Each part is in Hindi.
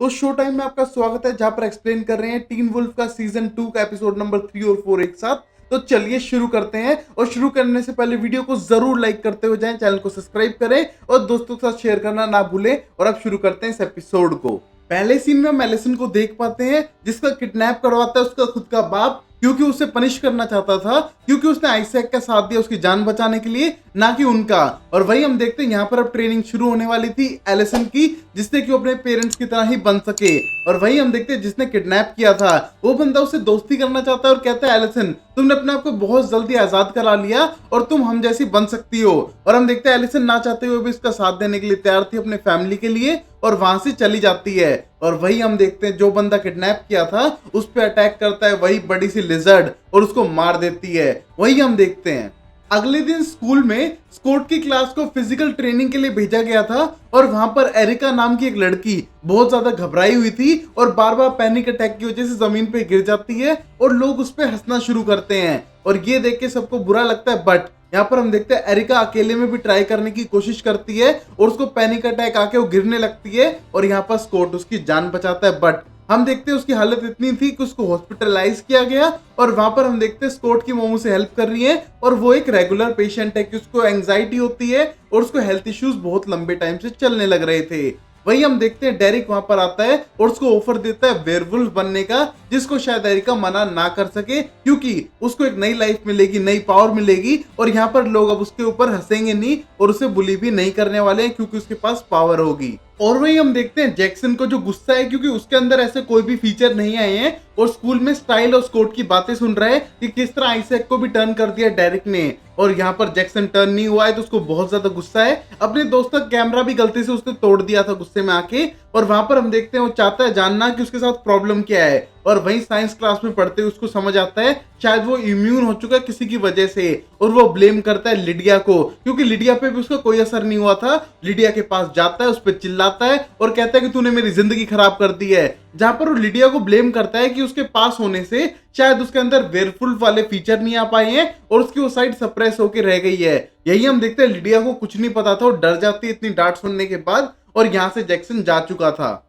तो शो टाइम में आपका स्वागत है जहां पर एक्सप्लेन कर रहे हैं टीन वुल्फ का सीजन 2 का एपिसोड नंबर 3 और 4 एक साथ। तो चलिए शुरू करते हैं और शुरू करने से पहले वीडियो को जरूर लाइक करते हुए जाएं, चैनल को सब्सक्राइब करें और दोस्तों के साथ शेयर करना ना भूलें। और अब शुरू करते हैं इस एपिसोड को। पहले सीन में हम एलिसन को देख पाते हैं जिसका किडनैप करवाता है उसका खुद का बाप, क्योंकि उसे पनिश करना चाहता था, क्योंकि उसने आइजैक का साथ दिया उसकी जान बचाने के लिए, ना कि उनका। और वही हम देखते हैं यहाँ पर अब ट्रेनिंग शुरू होने वाली थी एलिसन की, जिससे कि वो अपने पेरेंट्स की तरह ही बन सके। और वही हम देखते हैं जिसने किडनैप किया था वो बंदा उसे दोस्ती करना चाहता है और कहता है एलिसन तुमने अपने आप को बहुत जल्दी आजाद करा लिया और तुम हम जैसी बन सकती हो। और हम देखते हैं एलिसन ना चाहते हुए भी इसका साथ देने के लिए तैयार थी अपने फैमिली के लिए, और वहां से चली जाती है। और वही हम देखते हैं जो बंदा किडनैप किया था उस पर अटैक करता है वही बड़ी सी लिजर्ड और उसको मार देती है। वही हम देखते हैं अगले दिन स्कूल में स्कोट की क्लास को फिजिकल ट्रेनिंग के लिए भेजा गया था, और वहां पर एरिका नाम की एक लड़की बहुत ज्यादा घबराई हुई थी और बार बार पैनिक अटैक की वजह से जमीन पे गिर जाती है और लोग उस पर हंसना शुरू करते हैं। और ये देख के सबको बुरा लगता है, बट यहाँ पर हम देखते हैं एरिका अकेले में भी ट्राई करने की कोशिश करती है और उसको पैनिक अटैक आके वो गिरने लगती है और यहाँ पर स्कोट उसकी जान बचाता है। बट हम देखते हैं उसकी हालत इतनी थी कि उसको हॉस्पिटलाइज किया गया, और वहां पर हम देखते हैं स्कोट की मोमो से हेल्प कर रही है और वो एक रेगुलर पेशेंट है कि उसको एंजाइटी होती है और उसको हेल्थ इश्यूज बहुत लंबे टाइम से चलने लग रहे थे। वही हम देखते हैं डेरिक वहां पर आता है और उसको ऑफर देता है वेयरवुल्फ बनने का, जिसको शायद एरिका मना ना कर सके क्योंकि उसको एक नई लाइफ मिलेगी, नई पावर मिलेगी, और यहाँ पर लोग अब उसके ऊपर हंसेंगे नहीं और उसे बुली भी नहीं करने वाले हैं क्योंकि उसके पास पावर होगी। और वही हम देखते हैं जैक्सन को जो गुस्सा है क्योंकि उसके अंदर ऐसे कोई भी फीचर नहीं आए हैं और स्कूल में स्टाइल और स्कोट की बातें सुन रहा है कि किस तरह आइजैक को भी टर्न कर दिया डेरिक ने, और यहाँ पर जैक्सन टर्न नहीं हुआ है तो उसको बहुत ज्यादा गुस्सा है। अपने दोस्त का कैमरा भी गलती से उसने तोड़ दिया था गुस्से में आके, और वहां पर हम देखते हैं वो चाहता है जानना कि उसके साथ प्रॉब्लम क्या है। और वहीं साइंस क्लास में पढ़ते हुए उसको समझ आता है शायद वो इम्यून हो चुका है किसी की वजह से, और वो ब्लेम करता है लिडिया को क्योंकि लिडिया पे भी उसका कोई असर नहीं हुआ था। लिडिया के पास जाता है, उस पर चिल्लाता है और कहता है कि तूने मेरी जिंदगी खराब कर दी है, जहां पर वो लिडिया को ब्लेम करता है कि उसके पास होने से शायद उसके अंदर वेयरवुल्फ वाले फीचर नहीं आ पाए हैं और उसकी वो साइड सप्रेस होकर रह गई है। यही हम देखते हैं लिडिया को कुछ नहीं पता था और डर जाती है इतनी डांट सुनने के बाद, और यहाँ से जैक्सन जा चुका था।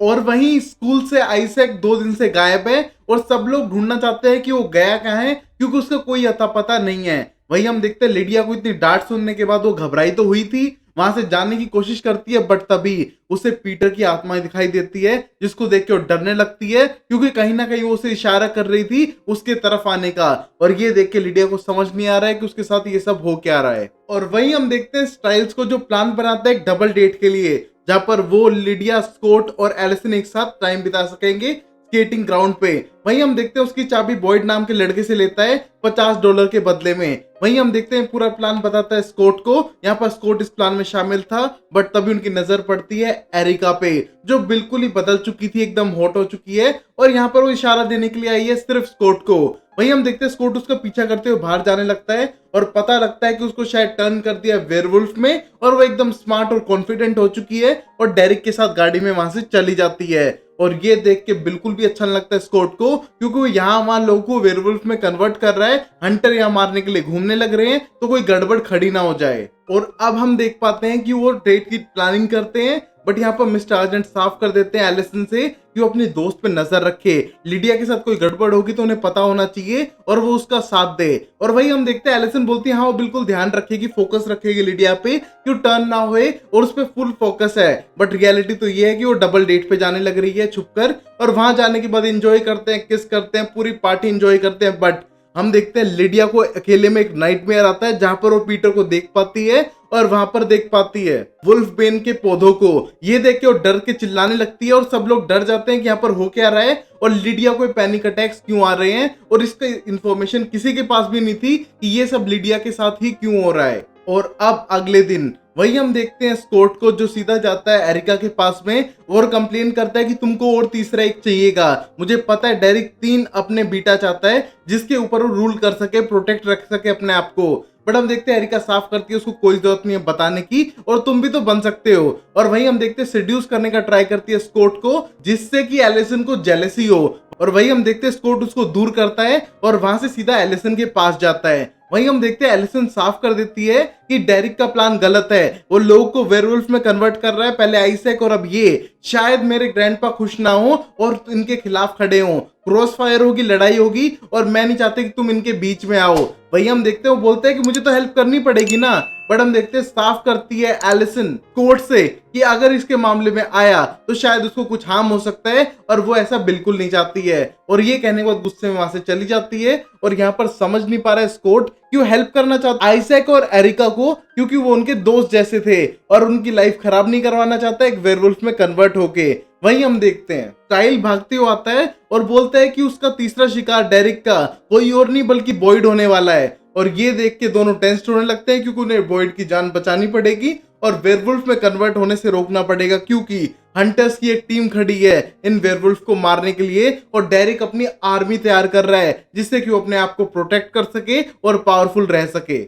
और वहीं स्कूल से आइजैक 2 दिन से गायब है और सब लोग ढूंढना चाहते हैं कि वो गया कहाँ है क्योंकि उसका कोई अता पता नहीं है। वहीं हम देखते हैं लिडिया को इतनी डांट सुनने के बाद वो घबराई तो हुई थी, वहां से जाने की कोशिश करती है, बट तभी उसे पीटर की आत्मा दिखाई देती है जिसको देख के वो डरने लगती है क्योंकि कहीं ना कहीं वो उसे इशारा कर रही थी उसके तरफ आने का। और ये देख के लिडिया को समझ नहीं आ रहा है कि उसके साथ ये सब हो क्या रहा है। और वहीं हम देखते हैं स्टाइल्स को जो प्लान बनाता है एक डबल डेट के लिए, जहां पर वो लिडिया, स्कोट और एलिसन एक साथ टाइम बिता सकेंगे स्केटिंग ग्राउंड पे। वहीं हम देखते हैं उसकी चाबी बॉयड नाम के लड़के से लेता है $50 के बदले में। वहीं हम देखते हैं पूरा प्लान बताता है स्कोट को, यहाँ पर स्कोट इस प्लान में शामिल था, बट तभी उनकी नजर पड़ती है एरिका पे जो बिल्कुल ही बदल चुकी थी, एकदम हॉट हो चुकी है, और यहाँ पर वो इशारा देने के लिए आई है सिर्फ स्कोट को। वहीं हम देखते हैं स्कोट उसका पीछा करते हुए बाहर जाने लगता है और पता लगता है कि उसको शायद टर्न कर दिया वेयरवुल्फ में, और वो एकदम स्मार्ट और कॉन्फिडेंट हो चुकी है और डेरिक के साथ गाड़ी में वहां से चली जाती है। और ये देख के बिल्कुल भी अच्छा नहीं लगता है स्कोट को क्योंकि वो यहाँ वहां लोगों को वेयरवुल्फ में कन्वर्ट कर रहा है, हंटर यहाँ मारने के लिए घूमने लग रहे हैं तो कोई गड़बड़ खड़ी ना हो जाए। और अब हम देख पाते हैं कि वो डेट की प्लानिंग करते हैं, बट यहाँ पर मिस्टर आर्जेंट साफ कर देते हैं एलिसन से कि वो अपने दोस्त पे नजर रखे, लिडिया के साथ कोई गड़बड़ होगी तो उन्हें पता होना चाहिए और वो उसका साथ दे। और वही हम देखते हैं एलिसन बोलती है हाँ वो बिल्कुल ध्यान रखेगी, फोकस रखेगी लिडिया पे कि वो टर्न ना होए और उस पर फुल फोकस है। बट रियलिटी तो ये है कि वो डबल डेट पे जाने लग रही है छुपकर, और वहां जाने के बाद एंजॉय करते हैं, किस करते हैं, पूरी पार्टी एंजॉय करते हैं। बट हम देखते हैं लिडिया को अकेले में एक नाइटमेयर आता है जहां पर वो पीटर को देख पाती है और वहां पर देख पाती है वुल्फ बेन के पौधों को। ये देख के वो डर के चिल्लाने लगती है और सब लोग डर जाते हैं कि यहाँ पर हो क्या रहा है और लिडिया को पैनिक अटैक्स क्यों आ रहे हैं, और इसका इंफॉर्मेशन किसी के पास भी नहीं थी कि ये सब लिडिया के साथ ही क्यों हो रहा है। और अब अगले दिन वही हम देखते हैं स्कोट को जो सीधा जाता है एरिका के पास में और कंप्लेन करता है कि तुमको और तीसरा एक चाहिएगा, मुझे पता है डेरिक 3 अपने बीटा चाहता है जिसके ऊपर वो रूल कर सके, प्रोटेक्ट रख सके अपने आप को। बट हम देखते हैं एरिका साफ करती है उसको कोई जरूरत नहीं है बताने की और तुम भी तो बन सकते हो। और वही हम देखते हैं सेड्यूस करने का ट्राई करती है स्कोट को जिससे कि एलिसन को जेलसी हो, और वही हम देखते हैं स्कोट उसको दूर करता है और वहां से सीधा एलिसन के पास जाता है। वहीं हम देखते हैं एलिसन साफ कर देती है कि डेरिक का प्लान गलत है, वो लोगों को वेयरवुल्फ में कन्वर्ट कर रहा है, पहले आइजैक और अब ये। शायद मेरे ग्रैंडपा खुश ना हो और इनके खिलाफ खड़े हो, क्रॉस फायर होगी, लड़ाई होगी और मैं नहीं चाहते कि तुम इनके बीच में आओ। वही हम देखते हैं वो बोलते हैं कि मुझे तो हेल्प करनी पड़ेगी ना, बट हम देखते हैं साफ करती है एलिसन कोर्ट से कि अगर इसके मामले में आया तो शायद उसको कुछ हार्म हो सकता है और वो ऐसा बिल्कुल नहीं चाहती है। और ये कहने के बाद गुस्से में वहां से चली जाती है और यहाँ पर समझ नहीं पा रहा है स्कॉट क्यों हेल्प करना चाहता आइजैक और एरिका को, क्योंकि वो उनके दोस्त जैसे थे और उनकी लाइफ खराब नहीं करवाना चाहता एक वेयरवुल्फ में कन्वर्ट होके। वहीं हम देखते हैं स्टाइल भागते हुए आता है और बोलता है कि उसका तीसरा शिकार डेरिक का कोई और नहीं बल्कि बॉयड होने वाला है। और ये देख के दोनों टेंस होने लगते हैं क्योंकि उन्हें बॉयड की जान बचानी पड़ेगी और वेयरवुल्फ में कन्वर्ट होने से रोकना पड़ेगा, क्योंकि हंटर्स की एक टीम खड़ी है इन वेयरवुल्फ को मारने के लिए और डेरिक अपनी आर्मी तैयार कर रहा है जिससे कि वो अपने आप को प्रोटेक्ट कर सके और पावरफुल रह सके।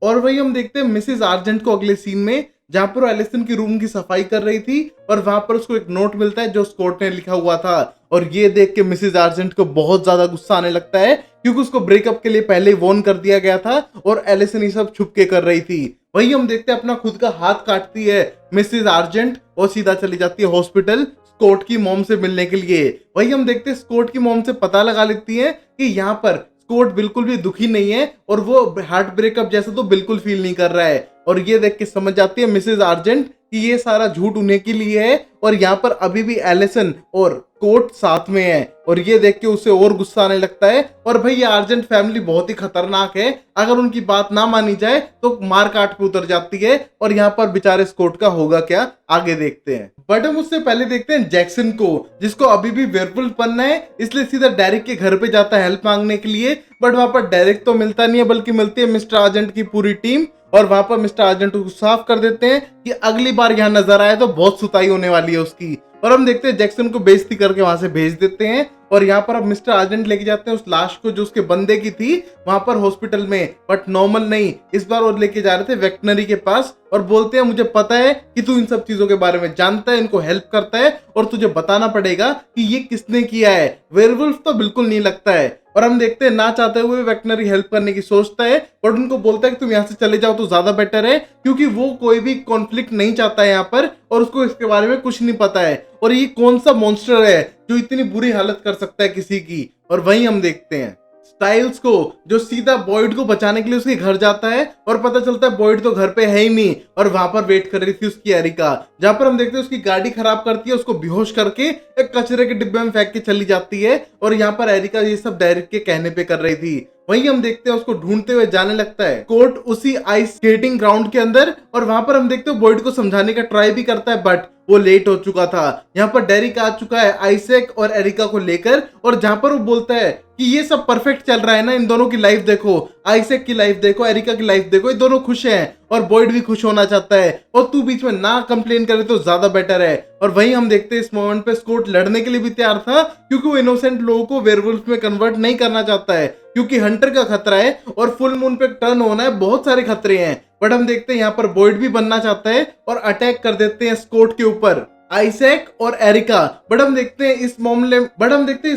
और वही हम देखते हैं मिसेस आर्जेंट को अगले सीन में, जहां पर एलिसन की रूम की सफाई कर रही थी और वहां पर उसको एक नोट मिलता है जो स्कॉट ने लिखा हुआ था। और ये देख के मिसेस आर्जेंट को बहुत ज्यादा गुस्सा आने लगता है क्योंकि उसको ब्रेकअप के लिए पहले ही वार्न कर दिया गया था और एलिसन ये सब छुप के कर रही थी। वही हम देखते हैं अपना खुद का हाथ काटती है मिसेस आर्जेंट और सीधा चली जाती है हॉस्पिटल स्कॉट की मॉम से मिलने के लिए। वही हम देखते हैं स्कॉट की मॉम से पता लगा लेती है कि यहाँ पर स्कॉट बिल्कुल भी दुखी नहीं है और वो हार्ट ब्रेकअप जैसा तो बिल्कुल फील नहीं कर रहा है। और ये देख के समझ जाती है मिसेस आर्जेंट कि ये सारा झूठ उन्हें के लिए है और यहाँ पर अभी भी एलिसन और स्कॉट साथ में है। और ये देख के उसे और गुस्सा आने लगता है। और भाई ये आर्जेंट फैमिली बहुत ही खतरनाक है, अगर उनकी बात ना मानी जाए तो मार काट पे उतर जाती है। और यहाँ पर बेचारे स्कॉट का होगा क्या, आगे देखते हैं। बट हम उससे पहले देखते हैं जैक्सन को, जिसको अभी भी वेयरवुल्फ बनना है, इसलिए सीधा डेरिक के घर पे जाता है हेल्प मांगने के लिए। बट वहां पर डेरिक तो मिलता नहीं है बल्कि मिलती है मिस्टर आर्जेंट की पूरी टीम। और वहां पर मिस्टर आर्जेंट को साफ कर देते हैं कि अगली बार यहाँ नजर आए तो बहुत सुताई होने वाली है उसकी। और हम देखते हैं जैक्सन को बेइज्जती करके वहां से भेज देते हैं। और यहाँ पर अब मिस्टर आर्जेंट लेके जाते हैं उस लाश को जो उसके बंदे की थी वहां पर हॉस्पिटल में, बट नॉर्मल नहीं, इस बार वो लेके जा रहे थे वेटनरी के पास और बोलते हैं मुझे पता है कि तू इन सब चीजों के बारे में जानता है, इनको हेल्प करता है और तुझे बताना पड़ेगा कि ये किसने किया है, वेयरवुल्फ तो बिल्कुल नहीं लगता है। और हम देखते हैं ना चाहते हुए वेटनरी हेल्प करने की सोचता है बट उनको बोलता है कि तुम यहाँ से चले जाओ तो ज्यादा बेटर है, क्योंकि वो कोई भी कॉन्फ्लिक्ट नहीं चाहता है यहाँ पर और उसको इसके बारे में कुछ नहीं पता है और ये कौन सा मॉन्स्टर है जो इतनी बुरी हालत कर सकता है किसी की। और वहीं हम देखते हैं स्टाइल्स को जो सीधा बॉयड को बचाने के लिए उसके घर जाता है और पता चलता है बॉयड तो घर पे है ही नहीं और वहां पर वेट कर रही थी उसकी एरिका, जहां पर हम देखते हैं उसकी गाड़ी खराब करती है, उसको बेहोश करके एक कचरे के डिब्बे में फेंक के चली जाती है। और यहाँ पर एरिका ये सब डायरेक्ट के कहने पे कर रही थी। वहीं हम देखते हैं उसको ढूंढते हुए जाने लगता है कोर्ट उसी आइस स्केटिंग ग्राउंड के अंदर और वहां पर हम देखते हैं बॉयड को समझाने का ट्राई भी करता है बट वो लेट हो चुका था। यहाँ पर डेरिक आ चुका है आइजैक और एरिका को लेकर और जहां पर वो बोलता है कि ये सब परफेक्ट चल रहा है ना, इन दोनों की लाइफ देखो, आइजैक की लाइफ देखो, एरिका की लाइफ देखो, ये दोनों खुश हैं और बॉयड भी खुश होना चाहता है और तू बीच में ना कंप्लेन करे तो ज्यादा बेटर है। और वहीं हम देखते हैं इस मोमेंट पे स्कॉट लड़ने के लिए भी तैयार था क्योंकि वो इनोसेंट लोगों को वेयरवुल्फ में कन्वर्ट नहीं करना चाहता है, क्योंकि हंटर का खतरा है और फुल मून पे टर्न होना है, बहुत सारे खतरे हैं। बट हम देखते हैं यहाँ पर बॉयड भी बनना चाहता है और अटैक कर देते हैं स्कॉट के ऊपर आइजैक और एरिका। बट हम देखते हैं इस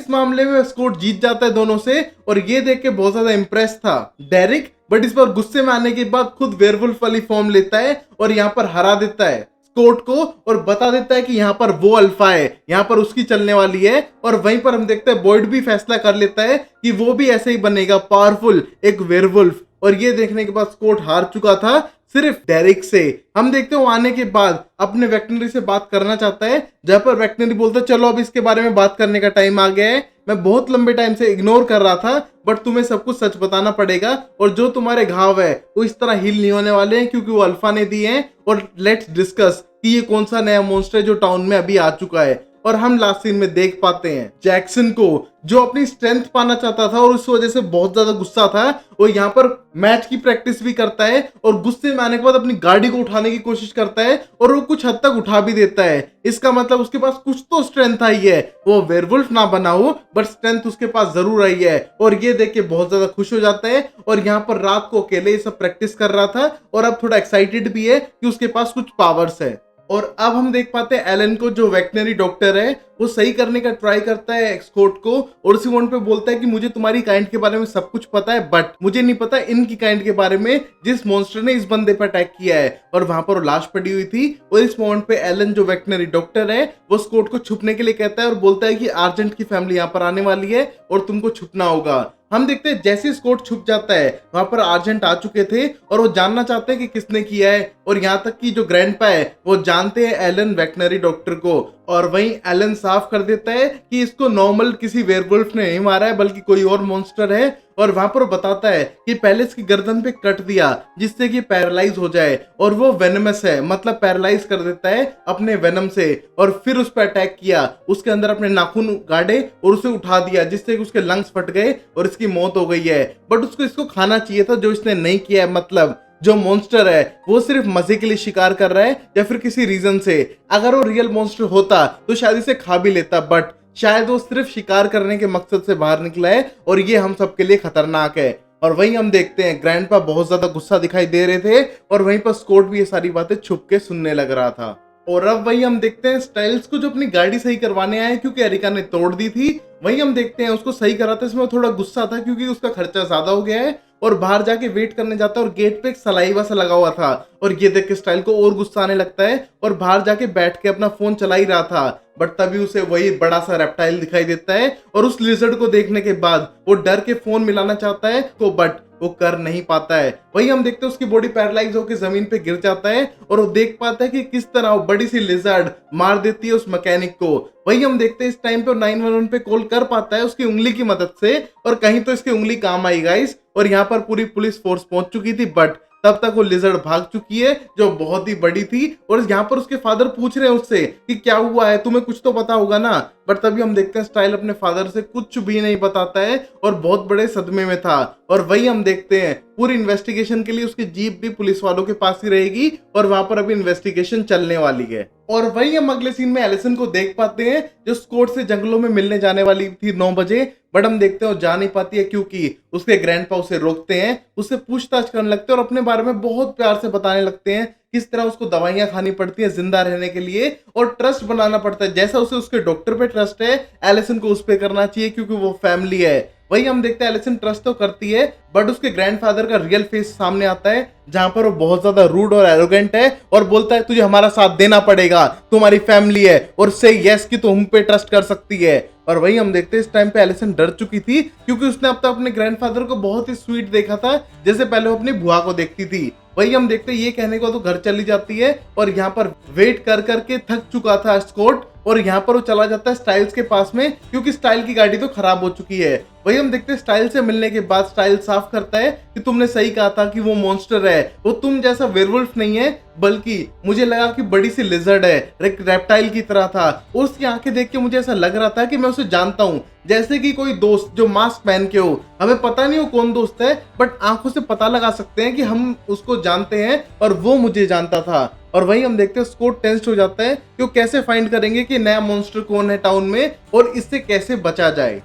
मामले में स्कॉट जीत जाता है दोनों से और ये देख के बहुत ज्यादा इंप्रेस था डेरिक। बट इस बार गुस्से में आने के बाद खुद वेयरवुल्फ वाली फॉर्म लेता है और यहाँ पर हरा देता है स्कॉट को और बता देता है कि यहाँ पर वो अल्फा है, यहाँ पर उसकी चलने वाली है। और वहीं पर हम देखते हैं बॉयड भी फैसला कर लेता है कि वो भी ऐसे ही बनेगा पावरफुल एक वेयरवुल्फ। और ये देखने के बाद स्कॉट हार चुका था सिर्फ डेरिक से। हम देखते हैं आने के बाद अपने वेटनरी से बात करना चाहता है, जहां पर वेटनरी बोलता है चलो अब इसके बारे में बात करने का टाइम आ गया है, मैं बहुत लंबे टाइम से इग्नोर कर रहा था बट तुम्हें सब कुछ सच बताना पड़ेगा और जो तुम्हारे घाव है वो इस तरह हील नहीं होने वाले हैं क्योंकि वो अल्फा ने दिए हैं। और लेट्स डिस्कस कि ये कौन सा नया मॉन्स्टर है जो टाउन में अभी आ चुका है। और हम लास्ट सीन में देख पाते हैं जैक्सन को जो अपनी स्ट्रेंथ पाना चाहता था और उस वजह से बहुत ज्यादा गुस्सा था, वो यहाँ पर मैच की प्रैक्टिस भी करता है और गुस्से में आने के बाद अपनी गाड़ी को उठाने की कोशिश करता है और वो कुछ हद तक उठा भी देता है। इसका मतलब उसके पास कुछ तो स्ट्रेंथ आई है, वो वेयरवुल्फ ना बना हो बट स्ट्रेंथ उसके पास जरूर आई है। और ये देख के बहुत ज्यादा खुश हो जाता है और यहाँ पर रात को अकेले ये सब प्रैक्टिस कर रहा था और अब थोड़ा एक्साइटेड भी है कि उसके पास कुछ पावर्स है। और अब हम देख पाते हैं एलन को, जो वेटनरी डॉक्टर है, वो सही करने का ट्राई करता है स्कॉट को, और उसी मोमेंट पे बोलता है कि मुझे तुम्हारी काइंड के बारे में सब कुछ पता है, बट मुझे नहीं पता इनकी काइंड के बारे में जिस मॉन्स्टर ने इस बंदे पर अटैक किया है। और वहां पर वो लाश पड़ी हुई थी, और इस मोमेंट पे एलन जो वेटनरी डॉक्टर है वो स्कॉट को छुपने के लिए कहता है और बोलता है कि आर्जेंट की फैमिली यहाँ पर आने वाली है और तुमको छुपना होगा। हम देखते हैं जैसे स्कॉट छुप जाता है, वहां पर आर्जेंट आ चुके थे और वो जानना चाहते हैं कि किसने किया है, और यहाँ तक कि जो ग्रैंडपा है वो जानते हैं एलन वेटनरी डॉक्टर को। और वहीं एलन साफ कर देता है कि इसको नॉर्मल किसी वेयरवुल्फ ने नहीं मारा है बल्कि कोई और मॉन्स्टर है, और वहां पर बताता है कि पहले इसकी गर्दन पे कट दिया जिससे कि पैरालाइज हो जाए, और वो वेनमस है, मतलब पैरालाइज कर देता है अपने वेनम से, और फिर उस पर अटैक किया, उसके अंदर अपने नाखून गाड़े और उसे उठा दिया जिससे कि उसके लंग्स फट गए और इसकी मौत हो गई है। बट उसको इसको खाना चाहिए था जो इसने नहीं किया है, मतलब जो मॉन्स्टर है वो सिर्फ मजे के लिए शिकार कर रहा है या फिर किसी रीजन से। अगर वो रियल मॉन्स्टर होता तो शायद इसे खा भी लेता, बट शायद वो सिर्फ शिकार करने के मकसद से बाहर निकला है, और ये हम सबके लिए खतरनाक है। और वहीं हम देखते हैं ग्रैंडपा बहुत ज्यादा गुस्सा दिखाई दे रहे थे, और वहीं पर स्कॉट भी ये सारी बातें छुप के सुनने लग रहा था। और अब वही हम देखते हैं स्टाइल्स को, जो अपनी गाड़ी सही करवाने आए क्योंकि एरिका ने तोड़ दी थी। वहीं हम देखते हैं उसको सही कराते इसमें थोड़ा गुस्सा था क्योंकि उसका खर्चा ज्यादा हो गया है, और बाहर जाके वेट करने जाता है और गेट पे एक सलाइवा सा लगा हुआ था, और ये देख के स्टाइल को और गुस्सा आने लगता है और बाहर जाके बैठ के अपना फोन चला ही रहा था। बट तभी उसे वही बड़ा सा रेप्टाइल दिखाई देता है, और उस लिजर्ड को देखने के बाद वो डर के फोन मिलाना चाहता है तो बट वो कर नहीं पाता है। वही हम देखते हैं उसकी बॉडी पैरालाइज होकर जमीन पे गिर जाता है, और वो देख पाता है कि किस तरह वो बड़ी सी लिजर्ड मार देती है उस मैकेनिक को। वही हम देखते हैं इस टाइम पे 911 पे कॉल कर पाता है उसकी उंगली की मदद से, और कहीं तो इसकी उंगली काम आई गाइस, और यहाँ पर पूरी पुलिस फोर्स पहुंच चुकी थी, बट तब तक वो लिजर्ड भाग चुकी है जो बहुत ही बड़ी थी। और यहाँ पर उसके फादर पूछ रहे हैं उससे कि क्या हुआ है, तुम्हें कुछ तो पता होगा ना। बट तभी हम देखते हैं स्टाइल अपने फादर से कुछ भी नहीं बताता है और बहुत बड़े सदमे में था। और वही हम देखते हैं पूरी इन्वेस्टिगेशन के लिए उसकी जीप भी पुलिस वालों के पास ही रहेगी, और वहां पर अभी इन्वेस्टिगेशन चलने वाली है। और वही हम अगले सीन में एलिसन को देख पाते हैं जो स्कॉट से जंगलों में मिलने जाने वाली थी 9 बजे, बट हम देखते हैं वो जा नहीं पाती है क्योंकि उसके ग्रैंडपा उसे रोकते हैं, उससे पूछताछ करने लगते हैं और अपने बारे में बहुत प्यार से बताने लगते हैं किस तरह उसको दवाइयां खानी पड़ती है जिंदा रहने के लिए, और ट्रस्ट बनाना पड़ता है। जैसा उसे उसके डॉक्टर पे ट्रस्ट है, एलिसन को उस पे करना चाहिए क्योंकि वो फैमिली है। वही हम देखते हैं एलिसन ट्रस्ट तो करती है, बट उसके ग्रैंडफादर का रियल फेस सामने आता है जहां पर वो बहुत ज्यादा रूड और एरोगेंट है और बोलता है तुझे हमारा साथ देना पड़ेगा, तुम्हारी फैमिली है, और से यस कि तू हम पे ट्रस्ट कर सकती है। और वही हम देखते हैं इस टाइम पे एलिसन डर चुकी थी क्योंकि उसने अब तक अपने ग्रैंडफादर को बहुत ही स्वीट देखा था जैसे पहले वो अपनी बुआ को देखती थी। वही हम देखते हैं ये कहने को तो घर चली जाती है, और यहाँ पर वेट कर करके थक चुका था स्कॉट, और यहाँ पर वो चला जाता है स्टाइल्स के पास में क्योंकि स्टाइल की गाड़ी तो खराब हो चुकी है। वही हम देखते हैं स्टाइल से मिलने के बाद स्टाइल साफ करता है कि तुमने सही कहा था कि वो मॉन्स्टर है, वो तुम जैसा वेयरवुल्फ नहीं है, बल्कि मुझे लगा कि बड़ी सी लिजर्ड है, एक रेप्टाइल की तरह था, और उसकी आंखें देख के मुझे ऐसा लग रहा था कि मैं उसे जानता हूँ, जैसे कि कोई दोस्त जो मास्क पहन के हो, हमें पता नहीं वो कौन दोस्त है बट आंखों से पता लगा सकते हैं कि हम उसको जानते हैं और वो मुझे जानता था। और वही हम देखते हैं स्कॉट टेंस्ड हो जाता है कि वो कैसे फाइंड करेंगे कि नया मॉन्स्टर कौन है टाउन में और इससे कैसे बचा जाए।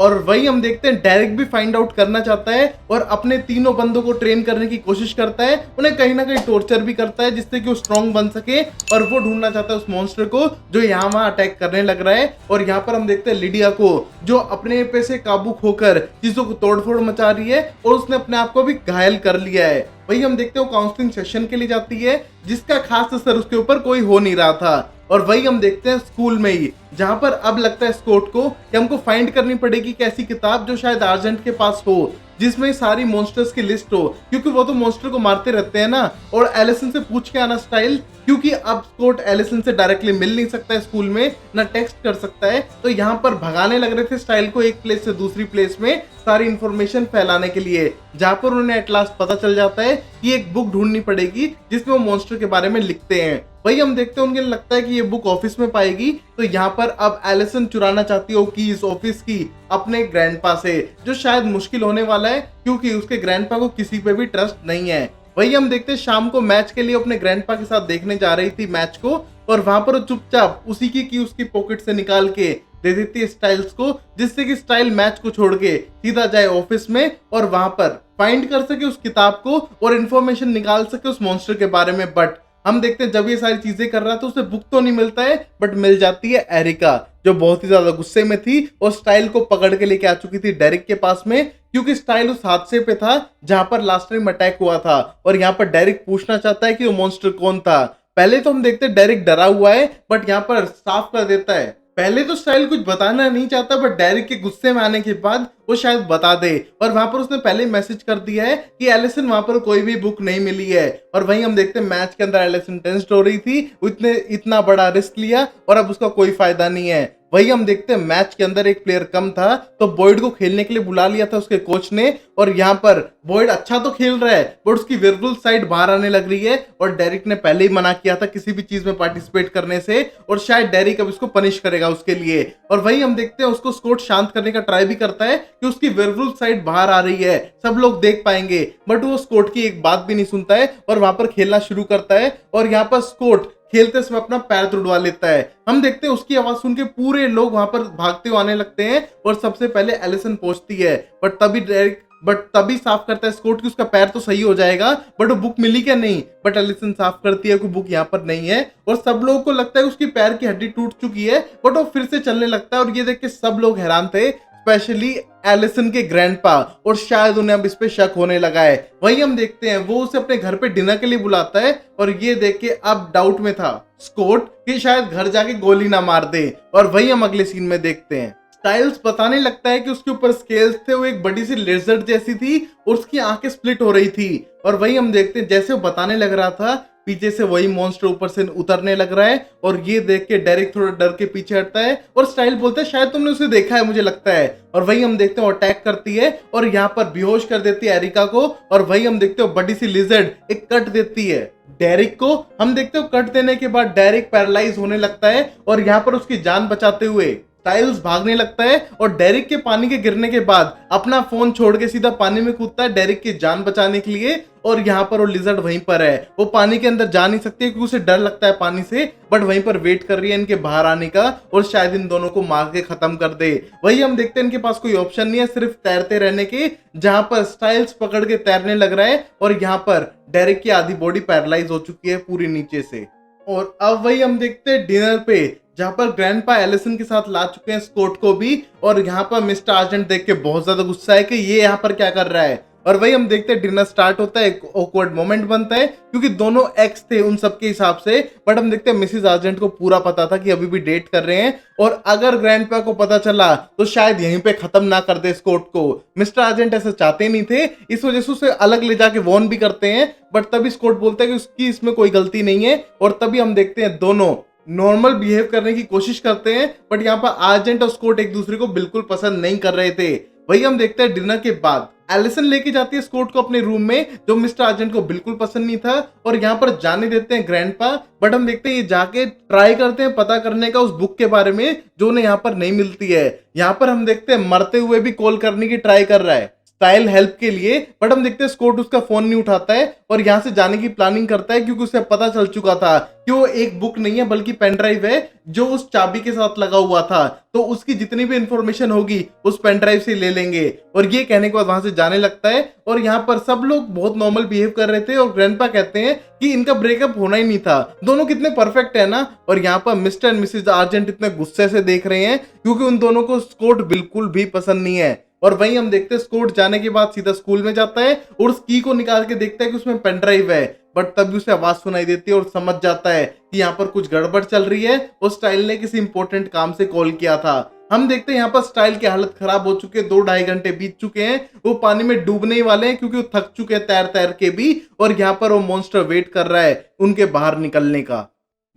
और वही हम देखते हैं डेरिक भी फाइंड आउट करना चाहता है और अपने तीनों बंदों को ट्रेन करने की कोशिश करता है, उन्हें कहीं ना कहीं टॉर्चर भी करता है जिससे कि वो स्ट्रांग बन सके, और वो ढूंढना चाहता है उस मॉन्स्टर को जो यहाँ वहां अटैक करने लग रहा है। और यहाँ पर हम देखते हैं लिडिया को जो अपने पे से काबू खोकर चीजों को तोड़फोड़ मचा रही है और उसने अपने आप को भी घायल कर लिया है। वही हम देखते हैं वो काउंसलिंग सेशन के लिए जाती है जिसका खास असर उसके ऊपर कोई हो नहीं रहा था। और वही हम देखते हैं स्कूल में ही जहां पर अब लगता है स्कॉट को कि हमको फाइंड करनी पड़ेगी कि ऐसी किताब जो शायद आर्जेंट के पास हो जिसमें सारी मॉन्स्टर्स की लिस्ट हो, क्योंकि वो तो मॉन्स्टर को मारते रहते हैं ना। और एलिसन से पूछ के आना स्टाइल, क्योंकि अब स्कॉट एलिसन से डायरेक्टली मिल नहीं सकता है स्कूल में, ना टेक्स्ट कर सकता है, तो यहाँ पर भगाने लग रहे थे स्टाइल को एक प्लेस से दूसरी प्लेस में सारी इंफॉर्मेशन फैलाने के लिए, जहां पर उन्हें एट लास्ट पता चल जाता है कि एक बुक ढूंढनी पड़ेगी जिसमें वो मॉन्स्टर के बारे में लिखते हैं। वही हम देखते हैं उनके लगता है कि ये बुक ऑफिस में पाएगी, तो यहाँ पर अब एलिसन चुराना चाहती है की इस ऑफिस की अपने ग्रैंडपा से, जो शायद मुश्किल होने वाला है क्योंकि उसके ग्रैंडपा को किसी पे भी ट्रस्ट नहीं है। वही हम देखते हैं शाम को मैच के लिए अपने ग्रैंडपा के साथ देखने जा रही थी मैच को, और वहां पर चुपचाप उसी की उसकी पॉकेट से निकाल के दे देती है स्टाइल्स को, जिससे कि स्टाइल मैच को छोड़ के सीधा जाए ऑफिस में और वहां पर फाइंड कर सके उस किताब को और इन्फॉर्मेशन निकाल सके उस मॉन्स्टर के बारे में। बट हम देखते हैं जब ये सारी चीजें कर रहा है तो उसे बुक तो नहीं मिलता है, बट मिल जाती है एरिका, जो बहुत ही ज्यादा गुस्से में थी और स्टाइल को पकड़ के लेके आ चुकी थी डेरिक के पास में, क्योंकि स्टाइल उस हादसे पे था जहां पर लास्ट टाइम अटैक हुआ था। और यहाँ पर डेरिक पूछना चाहता है कि वो मॉन्स्टर कौन था। पहले तो हम देखते हैं डेरिक डरा हुआ है, बट यहाँ पर साफ कर देता है। पहले तो स्टाइल कुछ बताना नहीं चाहता, बट डेरिक के गुस्से में आने के बाद वो शायद बता दे। और वहां पर उसने पहले मैसेज कर दिया है कि एलिसन वहां पर कोई भी बुक नहीं मिली है। और वहीं हम देखते हैं मैच के अंदर एलिसन टेंस्ड हो रही थी, उसने इतना बड़ा रिस्क लिया और अब उसका कोई फायदा नहीं है। वही हम देखते हैं मैच के अंदर एक प्लेयर कम था, तो बॉयड को खेलने के लिए बुला लिया था उसके कोच ने। और यहाँ पर बॉयड अच्छा तो खेल रहा है, बट उसकी वेयरवुल्फ साइड बाहर आने लग रही है। और डेरिक ने पहले ही मना किया था किसी भी चीज में पार्टिसिपेट करने से, और शायद डेरिक अब इसको पनिश करेगा उसके लिए। और वही हम देखते हैं उसको स्कॉट शांत करने का ट्राई भी करता है कि उसकी वेयरवुल्फ साइड बाहर आ रही है, सब लोग देख पाएंगे, बट वो स्कॉट की एक बात भी नहीं सुनता है और वहां पर खेलना शुरू करता है। और यहाँ पर स्कॉट खेलते समय अपना पैर तुड़वा लेता है। हम देखते हैं उसकी आवाज सुन के पूरे लोग वहां पर भागते हुए आने लगते हैं और सबसे पहले एलिसन पहुंचती है। बट तभी साफ करता है स्कॉट कि उसका पैर तो सही हो जाएगा, बट वो बुक मिली क्या नहीं। बट एलिसन साफ करती है कि बुक यहाँ पर नहीं है। और सब लोगों को लगता है उसकी पैर की हड्डी टूट चुकी है, बट वो फिर से चलने लगता है। और ये देख के सब लोग हैरान थे, स्पेशली एलिसन के ग्रैंडपा, और शायद उन्हें अब इस पे शक होने लगा है। वही हम देखते हैं वो उसे अपने घर पे डिनर के लिए बुलाता है, और ये देख के अब डाउट में था स्कॉट कि शायद घर जाके गोली ना मार दे। और वही हम अगले सीन में देखते हैं स्टाइल्स बताने लगता है कि उसके ऊपर स्केल्स थे, वो एक बड़ी सी लेजर्ड जैसी थी और उसकी आंखें स्प्लिट हो रही थी। और वही हम देखते हैं जैसे वो बताने लग रहा था, पीछे से वही मॉन्स्टर ऊपर से उतरने लग रहा है। और ये देख के डेरिक थोड़ा डर के पीछे हटता है और स्टाइल बोलता है शायद तुमने उसे देखा है, मुझे लगता है। और वही हम देखते हैं अटैक करती है और यहाँ पर बेहोश कर देती है एरिका को। और वही हम देखते हो बड़ी सी लिजर्ड एक कट देती है डेरिक को। हम देखते हो कट देने के बाद डेरिक पैरालाइज होने लगता है और यहाँ पर उसकी जान बचाते हुए स्टाइल्स भागने लगता है। और डेरिक के पानी के गिरने के बाद अपना फोन छोड़ के सीधा पानी में कूदता है डेरिक की जान बचाने के लिए। और यहाँ पर वो लिजर्ड वहीं पर है, वो पानी के अंदर जा नहीं सकती क्योंकि उसे डर लगता है पानी से, बट वहीं पर वेट कर रही है इनके बाहर आने का और शायद इन दोनों को मार के खत्म कर दे। वही हम देखते हैं इनके पास कोई ऑप्शन नहीं है सिर्फ तैरते रहने के, जहां पर स्टाइल्स पकड़ के तैरने लग रहा है और यहाँ पर डेरिक की आधी बॉडी पैरालाइज हो चुकी है पूरी नीचे से। और अब वही हम देखते हैं डिनर पे, जहां पर ग्रैंडपा एलिसन के साथ ला चुके हैं स्कॉट को भी। और यहाँ पर मिस्टर आर्जेंट देख के बहुत ज्यादा गुस्सा है कि ये यहाँ पर क्या कर रहा है। और वही हम देखते हैं डिनर स्टार्ट होता है, एक ऑकवर्ड मोमेंट बनता है क्योंकि दोनों एक्स थे उन सबके हिसाब से। बट हम देखते हैं मिसिस आर्जेंट को पूरा पता था कि अभी भी डेट कर रहे हैं, और अगर ग्रैंडपा को पता चला तो शायद यहीं पे खत्म ना कर दे स्कॉट को। मिस्टर आर्जेंट ऐसा चाहते नहीं थे, इस वजह से उसे अलग ले जाके वॉर्न भी करते हैं। बट तभी स्कॉट बोलता है कि उसकी इसमें कोई गलती नहीं है। और तभी हम देखते हैं दोनों नॉर्मल बिहेव करने की कोशिश करते हैं, बट यहाँ पर आर्जेंट और स्कॉट एक दूसरे को बिल्कुल पसंद नहीं कर रहे थे। वही हम देखते हैं डिनर के बाद एलिसन लेके जाती है स्कॉट को अपने रूम में, जो मिस्टर आर्जेंट को बिल्कुल पसंद नहीं था, और यहाँ पर जाने देते हैं ग्रैंडपा। बट हम देखते हैं ये जाके ट्राई करते हैं पता करने का उस बुक के बारे में जो उन्हें यहाँ पर नहीं मिलती है। यहाँ पर हम देखते हैं मरते हुए भी कॉल करने की ट्राई कर रहा है स्टाइल हेल्प के लिए, बट हम देखते हैं स्कॉट उसका फोन नहीं उठाता है और यहाँ से जाने की प्लानिंग करता है क्योंकि उसे पता चल चुका था कि वो एक बुक नहीं है बल्कि पेन ड्राइव है जो उस चाबी के साथ लगा हुआ था, तो उसकी जितनी भी इंफॉर्मेशन होगी उस पेन ड्राइव से ले लेंगे। और ये कहने के बाद वहां से जाने लगता है। और यहाँ पर सब लोग बहुत नॉर्मल बिहेव कर रहे थे और ग्रैंडपा कहते हैं कि इनका ब्रेकअप होना ही नहीं था, दोनों कितने परफेक्ट है ना। और यहाँ पर मिस्टर एंड मिसेज आर्जेंट इतने गुस्से से देख रहे हैं क्योंकि उन दोनों को स्कॉट बिल्कुल भी पसंद नहीं है। और वहीं हम देखते हैं स्कॉट जाने के बाद सीधा स्कूल में जाता है और उस की को निकाल के देखता है कि उसमें पेन ड्राइव है। बट तभी उसे आवाज सुनाई देती है और समझ जाता है कि यहाँ पर कुछ गड़बड़ चल रही है और स्टाइल ने किसी इंपॉर्टेंट काम से कॉल किया था। हम देखते हैं यहाँ पर स्टाइल की हालत खराब हो चुकी है, 2-2.5 घंटे बीत चुके हैं, वो पानी में डूबने ही वाले हैं क्योंकि वो थक चुके हैं तैर तैर के भी। और यहाँ पर वो मॉन्स्टर वेट कर रहा है उनके बाहर निकलने का।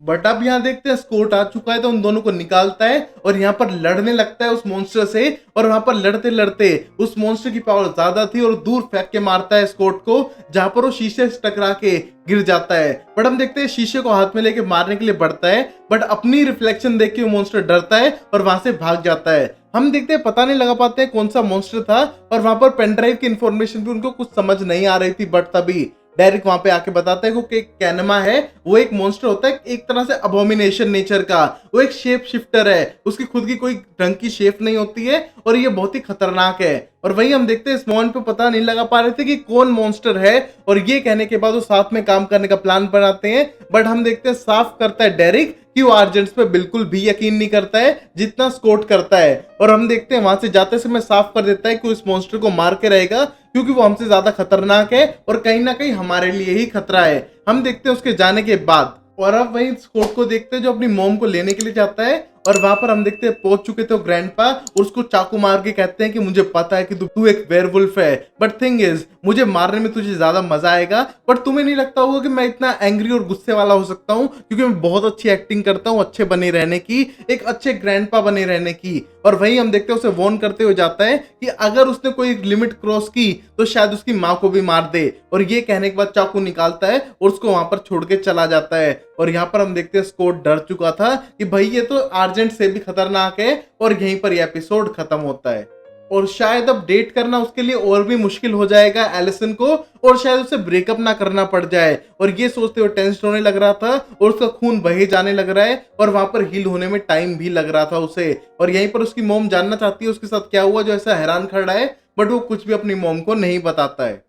बट अब यहाँ देखते हैं स्कॉट आ चुका है तो उन दोनों को निकालता है और यहाँ पर लड़ने लगता है उस मॉन्स्टर से। और वहां पर लड़ते लड़ते उस मॉन्स्टर की पावर ज्यादा थी और दूर फेंक के मारता है स्कॉट को, जहां पर वो शीशे से टकरा के गिर जाता है। बट हम देखते हैं शीशे को हाथ में लेके मारने के लिए बढ़ता है, बट अपनी रिफ्लेक्शन देख के वो मॉन्स्टर डरता है और वहां से भाग जाता है। हम देखते हैं पता नहीं लगा पाते हैं कौन सा मॉन्स्टर था, और वहां पर पेन ड्राइव की इंफॉर्मेशन भी उनको कुछ समझ नहीं आ रही थी। बट तभी डायरेक्ट वहां पे आके बताता है कि कैनमा है, वो एक मॉन्स्टर होता है एक तरह से अबोमिनेशन नेचर का, वो एक शेप शिफ्टर है, उसकी खुद की कोई ढंग की शेप नहीं होती है और ये बहुत ही खतरनाक है। और वही हम देखते हैं इस मॉन पे पता नहीं लगा पा रहे थे कि कौन मॉन्स्टर है, और ये कहने के बाद वो साथ में काम करने का प्लान बनाते हैं। बट हम देखते हैं साफ करता है डेरिक कि वो आर्जेंट्स पे बिल्कुल भी यकीन नहीं करता है जितना स्कॉट करता है, और हम देखते हैं वहां से जाते समय साफ कर देता है कि उस मॉन्स्टर को मार के रहेगा क्योंकि वो हमसे ज्यादा खतरनाक है और कहीं ना कहीं हमारे लिए ही खतरा है। हम देखते हैं उसके जाने के बाद, और अब वही स्कॉट को देखते हैं जो अपनी मॉम को लेने के लिए जाता है, और वहां पर हम देखते हैं पहुंच चुके थे ग्रैंडपा और उसको चाकू मार के कहते हैं कि मुझे पता है कि तू एक वेयरवुल्फ है, बट थिंग इज मुझे मारने में तुझे ज्यादा मजा आएगा, बट तुम्हें नहीं लगता होगा कि मैं इतना एंग्री और गुस्से वाला हो सकता हूँ क्योंकि मैं बहुत अच्छी एक्टिंग करता हूँ अच्छे बने रहने की, एक अच्छे ग्रैंडपा बने रहने की। और वही हम देखते हैं उसे वॉर्न करते हुए जाता है कि अगर उसने कोई लिमिट क्रॉस की तो शायद उसकी माँ को भी मार दे, और ये कहने के बाद चाकू निकालता है और उसको वहां पर छोड़ के चला जाता है। और यहाँ पर हम देखते हैं स्कॉट डर चुका था कि भाई ये तो आर्जेंट से भी खतरनाक है, और यहीं पर यह एपिसोड खत्म होता है। और शायद अब डेट करना उसके लिए और भी मुश्किल हो जाएगा एलिसन को, और शायद उसे ब्रेकअप ना करना पड़ जाए, और ये सोचते हुए टेंशन होने लग रहा था और उसका खून बहे जाने लग रहा है, और वहां पर हील होने में टाइम भी लग रहा था उसे। और यहीं पर उसकी मॉम जानना चाहती है उसके साथ क्या हुआ जो ऐसा हैरान खड़ा है, बट वो कुछ भी अपनी मॉम को नहीं बताता है।